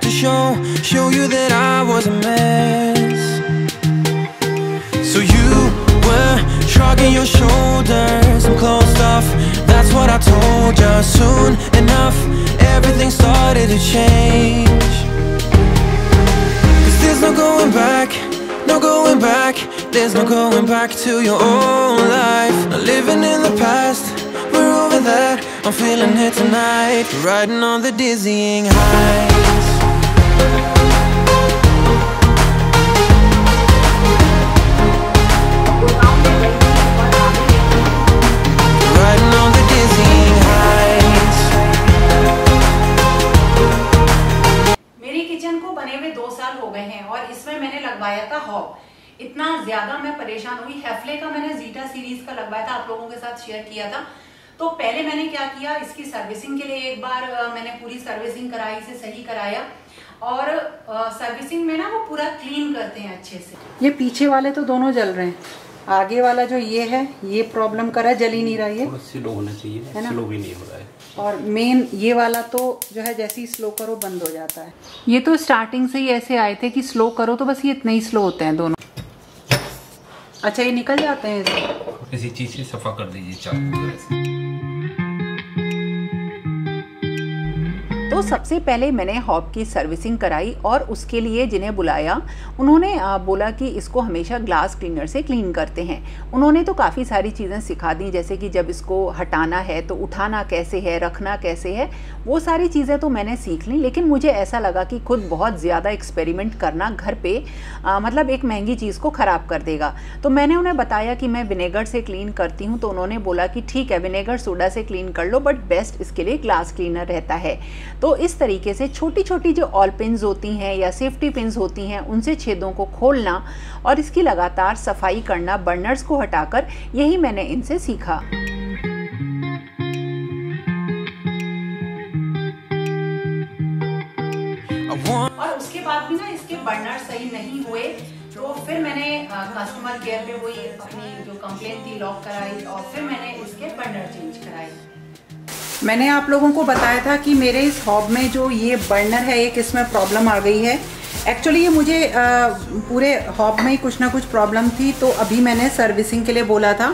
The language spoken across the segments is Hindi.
to show you that I was a mess. So you were shrugging your shoulders, some closed off. That's what I told you. Soon enough, everything started to change. 'Cause there's no going back, no going back. There's no going back to your old life. Not living in the past, we're over that. I'm feeling it tonight, riding on the dizzying highs. Riding on the dizzying highs. मेरी किचन को बने हुए 2 साल हो गए हैं और इसमें मैंने लगवाया था हॉब। इतना ज्यादा मैं परेशान हुई। हेफले का मैंने जीटा सीरीज का लगवाया था, आप लोगों के साथ शेयर किया था। तो पहले मैंने क्या किया, इसकी सर्विसिंग के लिए एक बार मैंने पूरी सर्विसिंग कराई, इसे सही कराया। और सर्विसिंग में ना वो पूरा क्लीन करते हैं अच्छे से। ये पीछे वाले तो दोनों जल रहे हैं, आगे वाला जो ये है ये प्रॉब्लम कर रहा है, जल ही नहीं रहा है। स्लो होना चाहिए, है ना? स्लो भी नहीं हो रहा है। और मेन ये वाला तो जो है जैसे ही स्लो करो बंद हो जाता है। ये तो स्टार्टिंग से ही ऐसे आए थे कि स्लो करो तो बस ये इतने ही स्लो होते हैं दोनों। अच्छा, ये निकल जाते हैं इससे। किसी चीज से सफा कर दीजिए चाकू से। तो सबसे पहले मैंने हॉब की सर्विसिंग कराई और उसके लिए जिन्हें बुलाया उन्होंने बोला कि इसको हमेशा ग्लास क्लीनर से क्लीन करते हैं। उन्होंने तो काफ़ी सारी चीज़ें सिखा दी, जैसे कि जब इसको हटाना है तो उठाना कैसे है, रखना कैसे है, वो सारी चीज़ें तो मैंने सीख ली। लेकिन मुझे ऐसा लगा कि खुद बहुत ज़्यादा एक्सपेरिमेंट करना घर पे मतलब एक महंगी चीज़ को ख़राब कर देगा। तो मैंने उन्हें बताया कि मैं विनेगर से क्लीन करती हूँ, तो उन्होंने बोला कि ठीक है विनेगर सोडा से क्लीन कर लो, बट बेस्ट इसके लिए ग्लास क्लीनर रहता है। तो इस तरीके से छोटी छोटी जो ऑल पिन्स होती हैं या सेफ्टी पिन्स होती हैं उनसे छेदों को खोलना और इसकी लगातार सफाई करना बर्नर्स को हटाकर, यही मैंने इनसे सीखा। और उसके बाद भी ना इसके बर्नर सही नहीं हुए, तो फिर मैंने कस्टमर केयर पे वही अपनी जो कंप्लेंट थी लॉक कराई और फिर मैंने इसके बर्नर चेंज कराए। मैंने आप लोगों को बताया था कि मेरे इस हॉब में जो ये बर्नर है एक इसमें प्रॉब्लम आ गई है। एक्चुअली ये मुझे पूरे हॉब में ही कुछ ना कुछ प्रॉब्लम थी, तो अभी मैंने सर्विसिंग के लिए बोला था।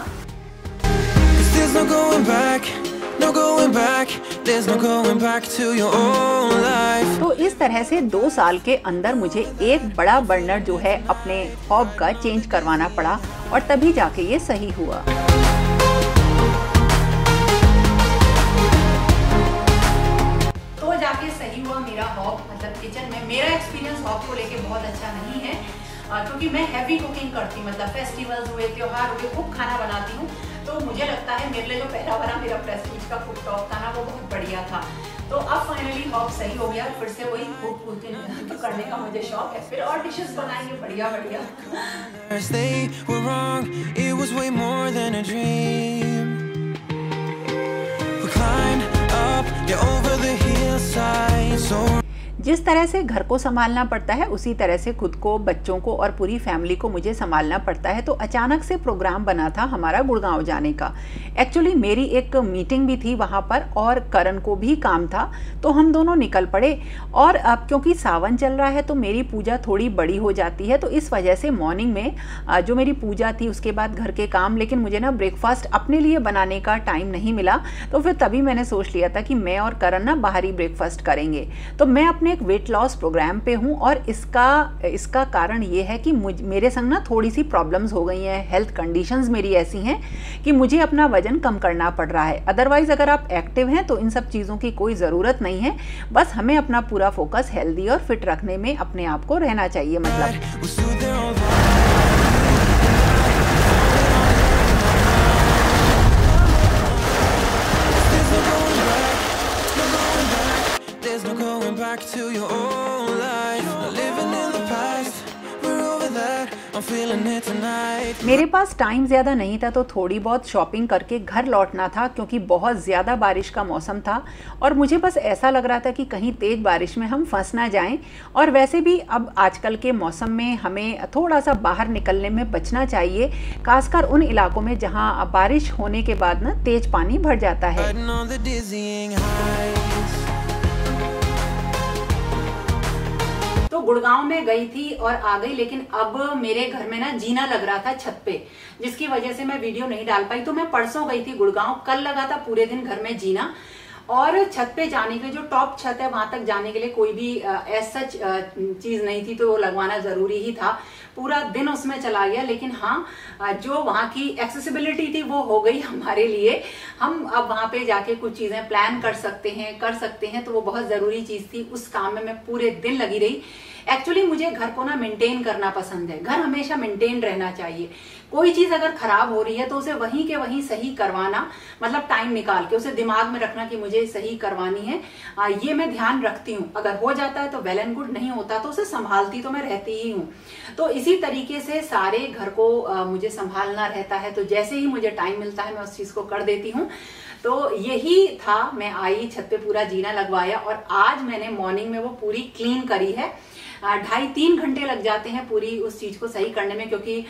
तो इस तरह से 2 साल के अंदर मुझे एक बड़ा बर्नर जो है अपने हॉब का चेंज करवाना पड़ा और तभी जाके ये सही हुआ। जाके सही हुआ मेरा हॉब, मतलब किचन में मेरा एक्सपीरियंस हॉब को लेके बहुत अच्छा नहीं है, क्योंकि मैं हैवी कुकिंग करती हूँ, मतलब फेस्टिवल्स हुए, त्योहार हुए, खूब खाना बनाती हूँ। तो मुझे लगता है मेरे लिए जो पहला वाला मेरा प्रेस्टीज का कुक टॉप था ना वो बहुत बढ़िया था। तो अब फाइनली हॉब सही हो गया, फिर से वही कुकिंग तो करने का मुझे शौक है, फिर और डिशेस बनाएंगे बढ़िया बढ़िया। जिस तरह से घर को संभालना पड़ता है उसी तरह से खुद को, बच्चों को और पूरी फैमिली को मुझे संभालना पड़ता है। तो अचानक से प्रोग्राम बना था हमारा गुड़गांव जाने का। एक्चुअली मेरी एक मीटिंग भी थी वहाँ पर और करण को भी काम था, तो हम दोनों निकल पड़े। और अब क्योंकि सावन चल रहा है तो मेरी पूजा थोड़ी बड़ी हो जाती है, तो इस वजह से मॉर्निंग में जो मेरी पूजा थी उसके बाद घर के काम, लेकिन मुझे ना ब्रेकफास्ट अपने लिए बनाने का टाइम नहीं मिला। तो फिर तभी मैंने सोच लिया था कि मैं और करण ना बाहर ही ब्रेकफास्ट करेंगे। तो मैं अपने एक वेट लॉस प्रोग्राम पे हूँ और इसका कारण ये है कि मेरे संग ना थोड़ी सी प्रॉब्लम्स हो गई हैं, हेल्थ कंडीशंस मेरी ऐसी हैं कि मुझे अपना वजन कम करना पड़ रहा है। अदरवाइज अगर आप एक्टिव हैं तो इन सब चीज़ों की कोई ज़रूरत नहीं है, बस हमें अपना पूरा फोकस हेल्दी और फिट रखने में अपने आप को रहना चाहिए। मतलब back to your old life, not living in the past, we're over that, I'm feeling it tonight। मेरे पास टाइम ज़्यादा नहीं था तो थोड़ी बहुत शॉपिंग करके घर लौटना था, क्योंकि बहुत ज़्यादा बारिश का मौसम था और मुझे बस ऐसा लग रहा था कि कहीं तेज़ बारिश में हम फंस ना जाएं। और वैसे भी अब आजकल के मौसम में हमें थोड़ा सा बाहर निकलने में बचना चाहिए, खासकर उन इलाकों में जहां बारिश होने के बाद ना तेज़ पानी भर जाता है। गुड़गांव में गई थी और आ गई, लेकिन अब मेरे घर में ना जीना लग रहा था छत पे, जिसकी वजह से मैं वीडियो नहीं डाल पाई। तो मैं परसों गई थी गुड़गांव, कल लगा था पूरे दिन घर में जीना, और छत पे जाने के लिए जो टॉप छत है वहां तक जाने के लिए कोई भी ऐसा चीज नहीं थी, तो वो लगवाना जरूरी ही था। पूरा दिन उसमें चला गया, लेकिन हाँ जो वहां की एक्सेसिबिलिटी थी वो हो गई हमारे लिए। हम अब वहां पे जाके कुछ चीजें प्लान कर सकते हैं, तो वो बहुत जरूरी चीज थी। उस काम में मैं पूरे दिन लगी रही। एक्चुअली मुझे घर को ना मेंटेन करना पसंद है, घर हमेशा मेंटेन रहना चाहिए। कोई चीज अगर खराब हो रही है तो उसे वहीं के वहीं सही करवाना, मतलब टाइम निकाल के उसे दिमाग में रखना कि मुझे सही करवानी है, ये मैं ध्यान रखती हूँ। अगर हो जाता है तो वेल एंड गुड, नहीं होता तो उसे संभालती तो मैं रहती ही हूँ। तो इसी तरीके से सारे घर को मुझे संभालना रहता है। तो जैसे ही मुझे टाइम मिलता है मैं उस चीज को कर देती हूँ। तो यही था, मैं आई छत पे पूरा जीना लगवाया, और आज मैंने मॉर्निंग में वो पूरी क्लीन करी है। 2.5-3 घंटे लग जाते हैं पूरी उस चीज को सही करने में, क्योंकि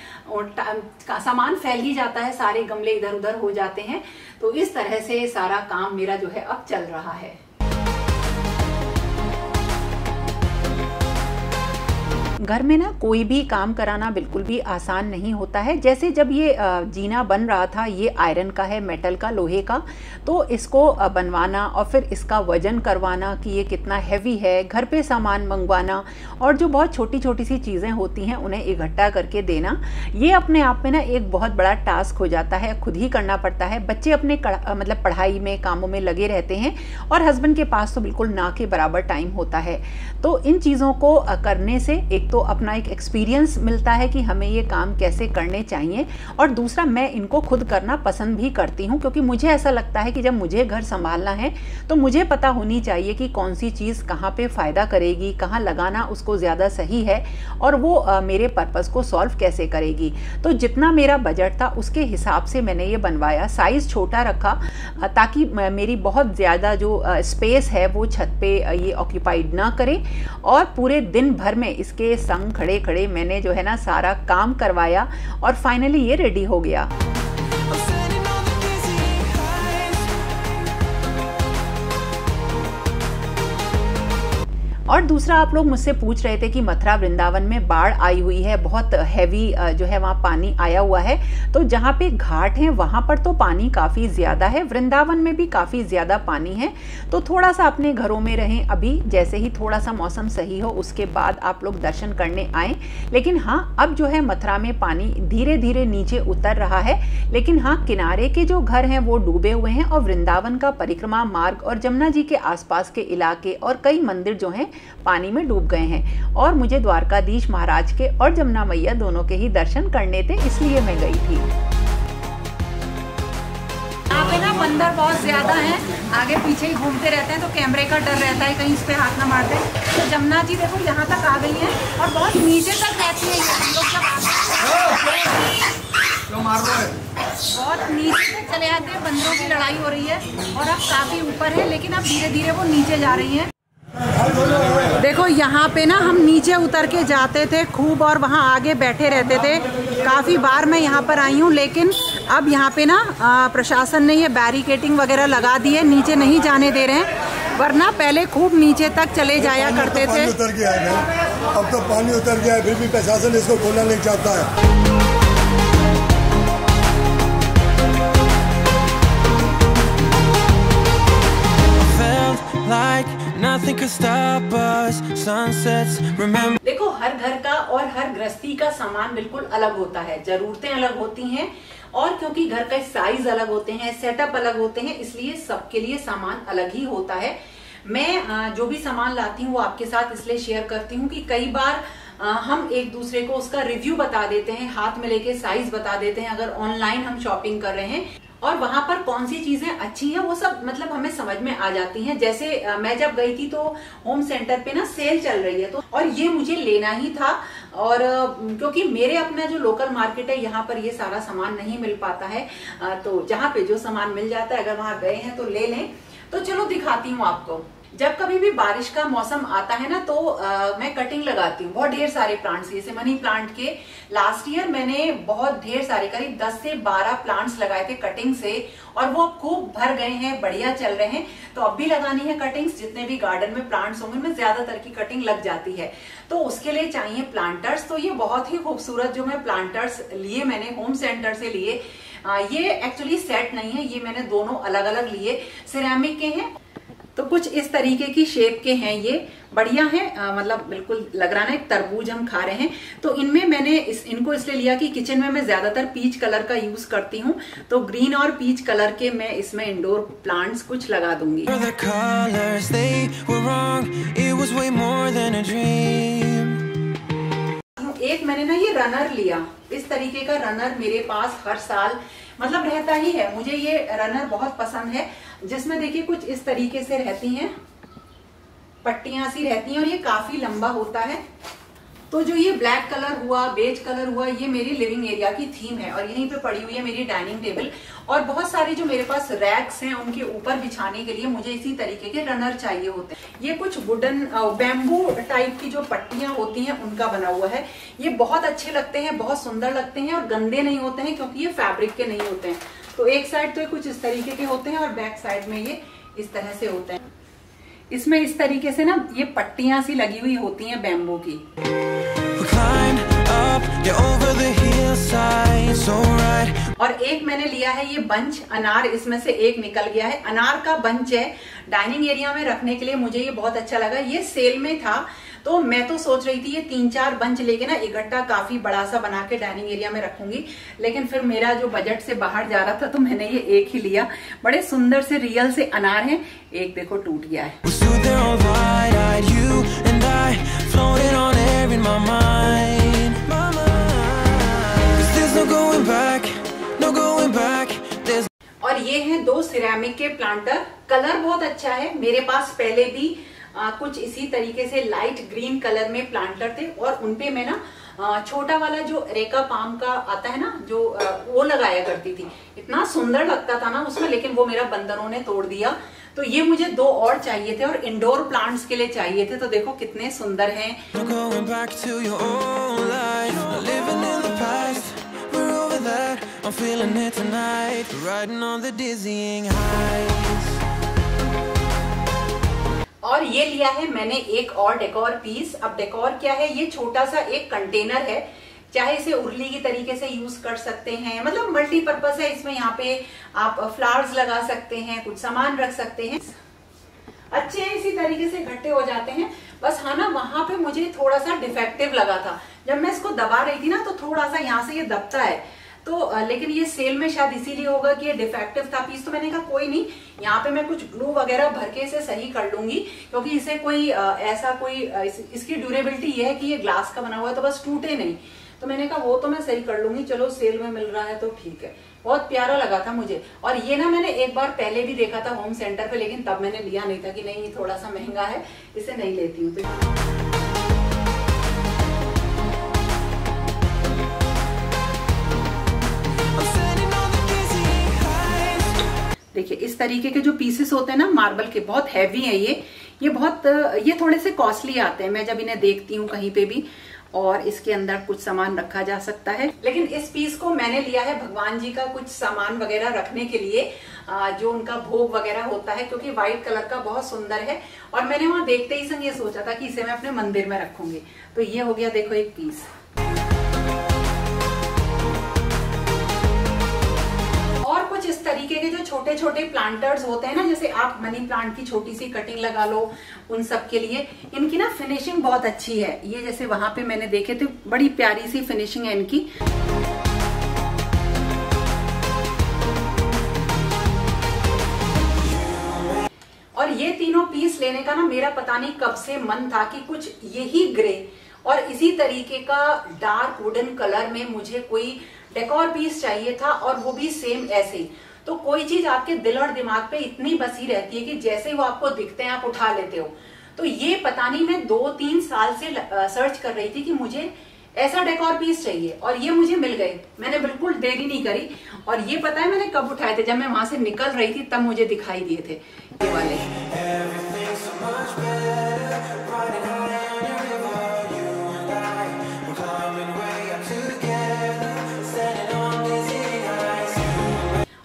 सामान फैल ही जाता है, सारे गमले इधर उधर हो जाते हैं। तो इस तरह से सारा काम मेरा जो है अब चल रहा है। घर में ना कोई भी काम कराना बिल्कुल भी आसान नहीं होता है। जैसे जब ये जीना बन रहा था, ये आयरन का है, मेटल का, लोहे का, तो इसको बनवाना और फिर इसका वजन करवाना कि ये कितना हैवी है, घर पे सामान मंगवाना, और जो बहुत छोटी छोटी सी चीज़ें होती हैं उन्हें इकट्ठा करके देना, ये अपने आप में ना एक बहुत बड़ा टास्क हो जाता है, खुद ही करना पड़ता है। बच्चे अपने मतलब पढ़ाई में, कामों में लगे रहते हैं, और हस्बैंड के पास तो बिल्कुल ना के बराबर टाइम होता है। तो इन चीज़ों को करने से एक तो अपना एक एक्सपीरियंस मिलता है कि हमें ये काम कैसे करने चाहिए, और दूसरा मैं इनको खुद करना पसंद भी करती हूँ, क्योंकि मुझे ऐसा लगता है कि जब मुझे घर संभालना है तो मुझे पता होनी चाहिए कि कौन सी चीज़ कहाँ पे फ़ायदा करेगी, कहाँ लगाना उसको ज़्यादा सही है, और वो मेरे पर्पज़ को सॉल्व कैसे करेगी। तो जितना मेरा बजट था उसके हिसाब से मैंने ये बनवाया। साइज़ छोटा रखा ताकि मेरी बहुत ज़्यादा जो स्पेस है वो छत पे ये ऑक्यूपाइड ना करे, और पूरे दिन भर में इसके संग खड़े खड़े मैंने जो है ना सारा काम करवाया, और फाइनली ये रेडी हो गया। और दूसरा, आप लोग मुझसे पूछ रहे थे कि मथुरा वृंदावन में बाढ़ आई हुई है, बहुत हैवी जो है वहाँ पानी आया हुआ है। तो जहाँ पे घाट हैं वहाँ पर तो पानी काफ़ी ज़्यादा है, वृंदावन में भी काफ़ी ज़्यादा पानी है। तो थोड़ा सा अपने घरों में रहें, अभी जैसे ही थोड़ा सा मौसम सही हो उसके बाद आप लोग दर्शन करने आएँ। लेकिन हाँ, अब जो है मथुरा में पानी धीरे धीरे नीचे उतर रहा है, लेकिन हाँ किनारे के जो घर हैं वो डूबे हुए हैं, और वृंदावन का परिक्रमा मार्ग और जमुना जी के आसपास के इलाके और कई मंदिर जो हैं पानी में डूब गए हैं। और मुझे द्वारकाधीश महाराज के और जमुना मैया दोनों के ही दर्शन करने थे, इसलिए मैं गई थी। यहाँ पे ना बंदर बहुत ज्यादा हैं, आगे पीछे ही घूमते रहते हैं, तो कैमरे का डर रहता है कहीं इस पे हाथ ना मार दे। तो जमुना जी देखो यहाँ तक आ गई हैं, और बहुत नीचे तक रहती है ये, हम लोग बहुत नीचे तक चले आते हैं। बंदरों की लड़ाई हो रही है, और अब काफी ऊपर है, लेकिन अब धीरे धीरे वो नीचे जा रही है। देखो यहाँ पे ना हम नीचे उतर के जाते थे खूब, और वहाँ आगे बैठे रहते थे। काफ़ी बार मैं यहाँ पर आई हूँ, लेकिन अब यहाँ पे ना प्रशासन ने ये बैरिकेटिंग वगैरह लगा दी है, नीचे नहीं जाने दे रहे हैं, वरना पहले खूब नीचे तक चले जाया करते थे। उतर गया है, अब तो पानी उतर गया है, फिर भी प्रशासन इसको खोलना नहीं चाहता है। Like nothing could stop us. Sunsets, remember. देखो, हर घर का और हर गृहस्थी का सामान बिल्कुल अलग होता है, जरूरतें अलग होती हैं, और क्योंकि घर का साइज अलग होते हैं, सेटअप अलग होते हैं, इसलिए सबके लिए सामान अलग ही होता है। मैं जो भी सामान लाती हूँ वो आपके साथ इसलिए शेयर करती हूँ कि कई बार हम एक दूसरे को उसका रिव्यू बता देते हैं, हाथ में लेके साइज बता देते हैं, अगर ऑनलाइन हम शॉपिंग कर रहे हैं, और वहां पर कौन सी चीजें अच्छी हैं वो सब मतलब हमें समझ में आ जाती हैं। जैसे मैं जब गई थी तो होम सेंटर पे ना सेल चल रही है, तो और ये मुझे लेना ही था, और क्योंकि मेरे अपना जो लोकल मार्केट है यहाँ पर ये सारा सामान नहीं मिल पाता है, तो जहाँ पे जो सामान मिल जाता है अगर वहां गए हैं तो ले लें। तो चलो दिखाती हूँ आपको। जब कभी भी बारिश का मौसम आता है ना तो मैं कटिंग लगाती हूँ, बहुत ढेर सारे प्लांट्स, जैसे मनी प्लांट के लास्ट ईयर मैंने बहुत ढेर सारे करीब 10 से 12 प्लांट्स लगाए थे कटिंग से, और वो खूब भर गए हैं, बढ़िया चल रहे हैं। तो अब भी लगानी है कटिंग्स, जितने भी गार्डन में प्लांट्स होंगे उनमें ज्यादातर की कटिंग लग जाती है, तो उसके लिए चाहिए प्लांटर्स। तो ये बहुत ही खूबसूरत जो मैं प्लांटर्स लिए, मैंने होम सेंटर से लिए। ये एक्चुअली सेट नहीं है, ये मैंने दोनों अलग अलग लिए, सिरेमिक के हैं। तो कुछ इस तरीके की शेप के हैं, ये बढ़िया है, मतलब बिल्कुल लग रहा है एक तरबूज हम खा रहे हैं। तो इनमें मैंने इनको इसलिए लिया कि किचन में मैं ज्यादातर पीच कलर का यूज करती हूँ, तो ग्रीन और पीच कलर के मैं इसमें इंडोर प्लांट्स कुछ लगा दूंगी। एक मैंने ना ये रनर लिया, इस तरीके का रनर मेरे पास हर साल मतलब रहता ही है, मुझे ये रनर बहुत पसंद है, जिसमें देखिए कुछ इस तरीके से रहती हैं, पट्टियां सी रहती हैं, और ये काफी लंबा होता है। तो जो ये ब्लैक कलर हुआ, बेज कलर हुआ, ये मेरी लिविंग एरिया की थीम है, और यहीं पे पड़ी हुई है मेरी डाइनिंग टेबल। और बहुत सारे जो मेरे पास रैक्स हैं उनके ऊपर बिछाने के लिए मुझे इसी तरीके के रनर चाहिए होते हैं। ये कुछ वुडन बैम्बू टाइप की जो पट्टियां होती हैं उनका बना हुआ है, ये बहुत अच्छे लगते हैं, बहुत सुंदर लगते हैं, और गंदे नहीं होते हैं क्योंकि ये फैब्रिक के नहीं होते हैं। तो एक साइड तो कुछ इस तरीके के होते हैं और बैक साइड में ये इस तरह से होते हैं। इसमें इस तरीके से ना ये पट्टियां सी लगी हुई होती हैं बैम्बू की। और एक मैंने लिया है ये बंच अनार, इसमें से एक निकल गया है, अनार का बंच है, डाइनिंग एरिया में रखने के लिए मुझे ये बहुत अच्छा लगा। ये सेल में था, तो मैं तो सोच रही थी ये 3-4 बंच लेके ना इकट्ठा काफी बड़ा सा बना के डाइनिंग एरिया में रखूंगी, लेकिन फिर मेरा जो बजट से बाहर जा रहा था तो मैंने ये एक ही लिया। बड़े सुंदर से रियल से अनार हैं, एक देखो टूट गया है। और ये हैं 2 सिरेमिक के प्लांटर, कलर बहुत अच्छा है। मेरे पास पहले भी कुछ इसी तरीके से लाइट ग्रीन कलर में प्लांटर थे, और उनपे मैं ना छोटा वाला जो रेका पाम का आता है ना, जो वो लगाया करती थी, इतना सुंदर लगता था ना उसमें, लेकिन वो मेरा बंदरों ने तोड़ दिया। तो ये मुझे 2 और चाहिए थे, और इंडोर प्लांट्स के लिए चाहिए थे। तो देखो कितने सुंदर हैं। I'm feeling it tonight, riding on the dizzying highs. और ये लिया है मैंने एक और डेकोर पीस। अब डेकोर क्या है, ये छोटा सा एक कंटेनर है, चाहे इसे उर्ली की तरीके से यूज कर सकते हैं, मतलब मल्टीपर्पज है। इसमें यहाँ पे आप फ्लावर्स लगा सकते हैं, कुछ सामान रख सकते हैं, अच्छे इसी तरीके से इकट्ठे हो जाते हैं। बस हाँ ना, वहां पे मुझे थोड़ा सा डिफेक्टिव लगा था, जब मैं इसको दबा रही थी ना तो थोड़ा सा यहाँ से ये दबता है, तो लेकिन ये सेल में शायद इसीलिए होगा कि ये डिफेक्टिव था पीस। तो मैंने कहा कोई नहीं, यहाँ पे मैं कुछ ग्लू वगैरह भर के इसे सही कर लूंगी, क्योंकि इसे कोई ऐसा कोई इसकी ड्यूरेबिलिटी ये है कि ये ग्लास का बना हुआ है, तो बस टूटे नहीं। तो मैंने कहा वो तो मैं सही कर लूंगी, चलो सेल में मिल रहा है तो ठीक है। बहुत प्यारा लगा था मुझे। और ये ना मैंने एक बार पहले भी देखा था होम सेंटर पे, लेकिन तब मैंने लिया नहीं था कि नहीं ये थोड़ा सा महंगा है, इसे नहीं लेती हूँ। तो देखिए इस तरीके के जो पीसेस होते हैं ना मार्बल के, बहुत हैवी है ये बहुत ये थोड़े से कॉस्टली आते हैं, मैं जब इन्हें देखती हूँ कहीं पे भी। और इसके अंदर कुछ सामान रखा जा सकता है, लेकिन इस पीस को मैंने लिया है भगवान जी का कुछ सामान वगैरह रखने के लिए, जो उनका भोग वगैरह होता है, क्योंकि व्हाइट कलर का बहुत सुंदर है। और मैंने वहां देखते ही संग ये सोचा था कि इसे मैं अपने मंदिर में रखूंगी। तो ये हो गया देखो एक पीस। इस तरीके के जो छोटे छोटे प्लांटर्स होते हैं ना, जैसे आप मनी प्लांट की छोटी सी कटिंग लगा लो, उन सब के लिए इनकी ना फिनिशिंग बहुत अच्छी है। ये जैसे वहां पे मैंने देखे थे, बड़ी प्यारी सी फिनिशिंग है इनकी। और ये तीनों पीस लेने का ना मेरा पता नहीं कब से मन था कि कुछ यही ग्रे और इसी तरीके का डार्क वुडन कलर में मुझे कोई डेकोर पीस चाहिए था, और वो भी सेम ऐसे। तो कोई चीज आपके दिल और दिमाग पे इतनी बसी रहती है कि जैसे वो आपको दिखते हैं आप उठा लेते हो। तो ये पता नहीं मैं 2-3 साल से सर्च कर रही थी कि मुझे ऐसा डेकोर पीस चाहिए, और ये मुझे मिल गए। मैंने बिल्कुल देरी नहीं करी, और ये पता है मैंने कब उठाए थे, जब मैं वहां से निकल रही थी तब मुझे दिखाई दिए थे ये वाले। much better riding high on your river. You and I, we're climbing way up together, standing on dizzy heights.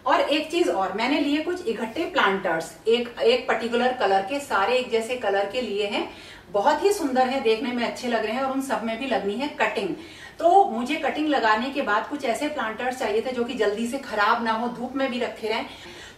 और एक चीज और, मैंने लिए कुछ इकट्ठे प्लांटर्स, एक पर्टिकुलर कलर के, सारे एक जैसे कलर के लिए हैं, बहुत ही सुंदर है, देखने में अच्छे लग रहे हैं और उन सब में भी लगनी है कटिंग। तो मुझे कटिंग लगाने के बाद कुछ ऐसे प्लांटर्स चाहिए थे जो कि जल्दी से खराब ना हो, धूप में भी रखे रहें।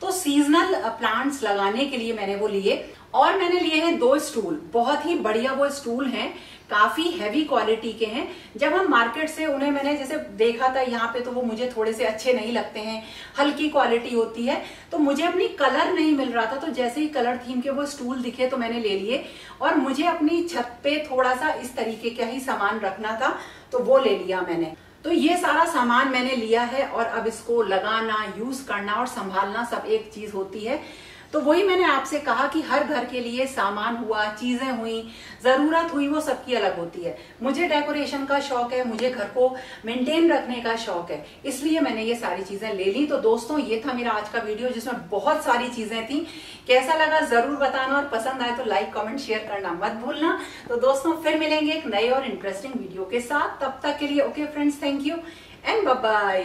तो सीजनल प्लांट्स लगाने के लिए मैंने वो लिए। और मैंने लिए हैं 2 स्टूल, बहुत ही बढ़िया वो स्टूल हैं, काफी हैवी क्वालिटी के हैं। जब हम मार्केट से उन्हें मैंने जैसे देखा था यहाँ पे, तो वो मुझे थोड़े से अच्छे नहीं लगते हैं, हल्की क्वालिटी होती है, तो मुझे अपनी कलर नहीं मिल रहा था। तो जैसे ही कलर थीम के वो स्टूल दिखे तो मैंने ले लिए। और मुझे अपनी छत पे थोड़ा सा इस तरीके का ही सामान रखना था, तो वो ले लिया मैंने। तो ये सारा सामान मैंने लिया है और अब इसको लगाना, यूज करना और संभालना सब एक चीज होती है। तो वही मैंने आपसे कहा कि हर घर के लिए सामान हुआ, चीजें हुई, जरूरत हुई, वो सबकी अलग होती है। मुझे डेकोरेशन का शौक है, मुझे घर को मेंटेन रखने का शौक है, इसलिए मैंने ये सारी चीजें ले ली। तो दोस्तों ये था मेरा आज का वीडियो जिसमें बहुत सारी चीजें थी। कैसा लगा जरूर बताना और पसंद आए तो लाइक, कमेंट, शेयर करना मत भूलना। तो दोस्तों फिर मिलेंगे एक नए और इंटरेस्टिंग वीडियो के साथ, तब तक के लिए okay friends, thank you and bye bye.